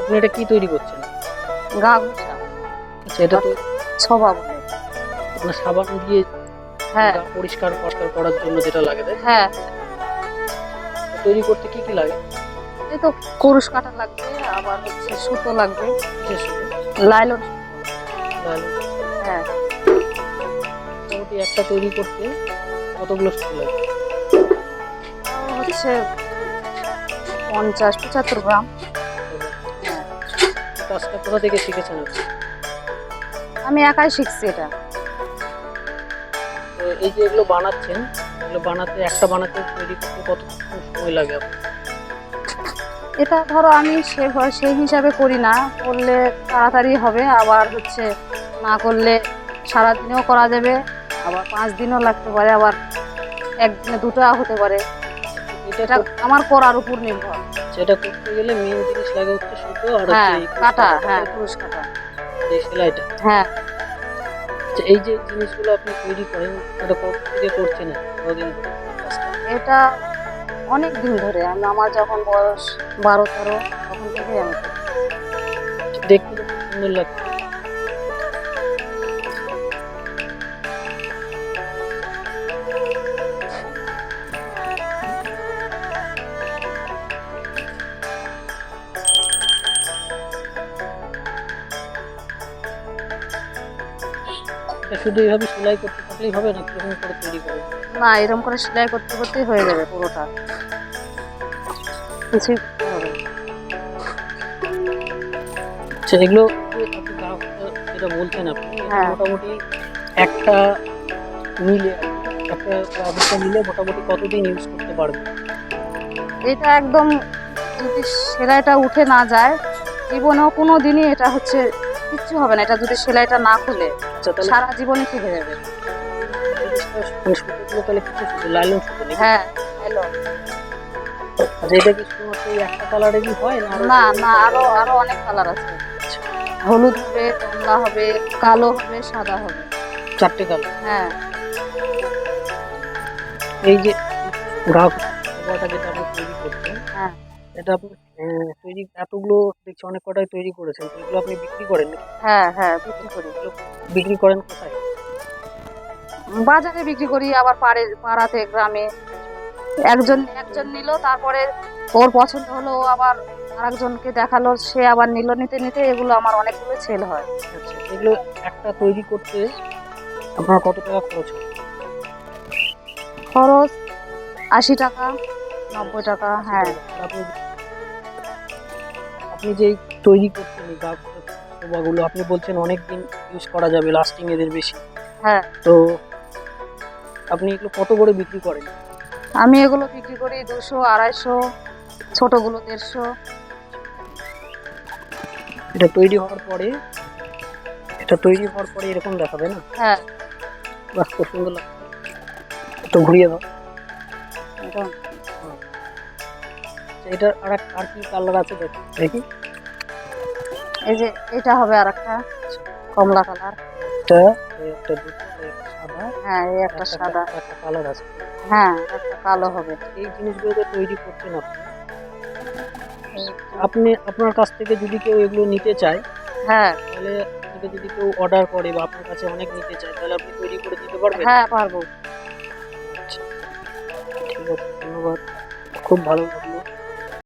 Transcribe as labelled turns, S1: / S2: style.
S1: আপনি এটা কি তৈরি করছেন?
S2: গা ঘষা
S1: আচ্ছা, এটা তো
S2: সবা বলে।
S1: আপনার সাবান দিয়ে
S2: হ্যাঁ
S1: গা পরিষ্কার করার জন্য যেটা লাগে, তাই তো?
S2: হ্যাঁ,
S1: তো তৈরি করতে কি কি লাগে?
S2: এই তো কুরুশ কাটা লাগবে, আবার হচ্ছে সুতো লাগবে,
S1: কিসের সুতো?
S2: লাইলন।
S1: নাহলে
S2: হ্যাঁ,
S1: মোটামুটি একটা তৈরি করতে কতগুলো সুতো লাগে?
S2: তাও হচ্ছে 50-75 গ্রাম। হ্যাঁ,
S1: এই কাজটা কোথা থেকে শিখেছেন আপনি?
S2: আমি একাই শিখছি এটা।
S1: তো এই যে এগুলো বানাচ্ছেন, এগুলো বানাতে তৈরি করতে কতক্ষণ সময় লাগে আপনার?
S2: এটা ধরো আমি সেই হিসাবে করি না, করলে তাড়াতাড়ি হবে, আবার হচ্ছে না করলে সারাদিনেও করা যাবে, আবার 5 দিনও লাগতে পারে, আবার একদিনে দুটো হতে পারে।
S1: এটা
S2: এটা আমার করার উপর নির্ভর।
S1: সেটা করতে গেলে মেন জিনিস লাগে হচ্ছে সুতো আর হচ্ছে
S2: হ্যাঁ,
S1: এই
S2: কাটা,
S1: কুরুশ
S2: হ্যাঁ
S1: কাঁটা,
S2: কুরুশ কাটা।
S1: এই সেলাইটা।
S2: হ্যাঁ,
S1: আচ্ছা, এই যে জিনিসগুলো আপনি তৈরি করেন, এটা কত থেকে করছেন, কতদিন ধরে কাজটা?
S2: এটা অনেক দিন ধরে, আমার যখন বয়স 12-13 তখন থেকেই আমি করি।
S1: দেখতে তো খুব সুন্দর লাগছে। এটা শুধু এইভাবে সেলাই করতে থাকলেই হবে না, কিরকম করে তৈরি করেন?
S2: না, এরকম করে সেলাই করতে করতেই হয়ে যাবে পুরোটা, কিছুই করতে হবে না।
S1: আচ্ছা, এগুলো যে আপনি যেটা বলছেন আপনি, এটা
S2: হ্যাঁ,
S1: মোটামুটি একটা নিলে আর কি, একটা গামছা নিলে মোটামুটি কতদিন ইউজ করতে পারবে?
S2: এটা একদম যদি সেলাইটা উঠে না যায়, জীবনেও কোনো দিনই এটা হচ্ছে কিচ্ছু হবে না। এটা যদি সেলাইটা না খুলে
S1: আচ্ছা, তাহলে
S2: সারা জীবনই থেকে যাবে।
S1: জিনিসটা মানে সুতোগুলো তাহলে কিছু সুতো, লাইলন সুতো নাকি?
S2: হ্যাঁ, হ্যালো।
S1: আচ্ছা, এটা কি শুধুমাত্র এই একটা কালারেরই হয় না আরো
S2: না
S1: বিভিন্ন
S2: না,
S1: colour
S2: আরো
S1: এর হয়?
S2: আরো অনেক কালার আছে।
S1: আচ্ছা,
S2: হলুদ হবে, কমলা হবে, কালো হবে, সাদা হবে।
S1: 4টে কালার।
S2: হ্যাঁ
S1: এই যে গ্রাহক সেবাটা যেটা আপনি তৈরি করছেন,
S2: হ্যাঁ
S1: এটা আপনি তৈরি এতগুলো দেখছি অনেক কটাই তৈরি করেছেন, তো এগুলো আপনি বিক্রি করেন নাকি?
S2: হ্যাঁ হ্যাঁ, বিক্রি করি।
S1: এগুলো বিক্রি করেন কোথায়?
S2: বাজারে বিক্রি করি, আবার পাড়াতে, গ্রামে। একজন একজন নিল, তারপরে ওর পছন্দ হলো, ও আবার আরেকজনকে দেখালো, সে আবার নিল, নিতে নিতে এগুলো আমার অনেকগুলো সেল হয়।
S1: আচ্ছা, এগুলো একটা তৈরি করতে আপনার কত টাকা খরচ হয়?
S2: খরচ 80 টাকা, 90 টাকা।
S1: 80
S2: হ্যাঁ
S1: টাকা। আর আপনি যে এই তৈরি করছেন এই গা শোভাগুলো, আপনি বলছেন অনেক দিন ইউজ করা যাবে, লাস্টিং এদের বেশি।
S2: হ্যাঁ,
S1: তো আপনি এগুলো কত করে বিক্রি করেন?
S2: আমি এগুলো বিক্রি করি 200, 250, ছোটগুলো 150।
S1: এটা তৈরি হওয়ার পরে এটা তৈরি হওয়ার পরে এরকম দেখাবে না?
S2: হ্যাঁ,
S1: বাহ, খুব সুন্দর লাগছে। একটু ঘুরিয়ে দাও।
S2: এটা
S1: হুম। আচ্ছা, এটার আর কি কালার আছে দেখি দেখি।
S2: এই যে এটা হবে আরেকটা কমলা কালার।
S1: একটা, একটা দুটো, একটা সাদা,
S2: হ্যাঁ, এই একটা সাদা।
S1: একটা কালার আছে।
S2: হ্যাঁ, একটা কালো হবে।
S1: এই জিনিসগুলো যে তৈরি করছেন আপনি আপনার কাছ থেকে যদি কেউ এগুলো নিতে চায়,
S2: হ্যাঁ
S1: তাহলে আপনাকে যদি কেউ অর্ডার করে বা আপনার কাছে অনেক নিতে চায়, তাহলে আপনি তৈরি করে দিতে পারবেন?
S2: হ্যাঁ, পারবো।
S1: আচ্ছা, ঠিক আছে, ধন্যবাদ। খুব ভালো লাগলো।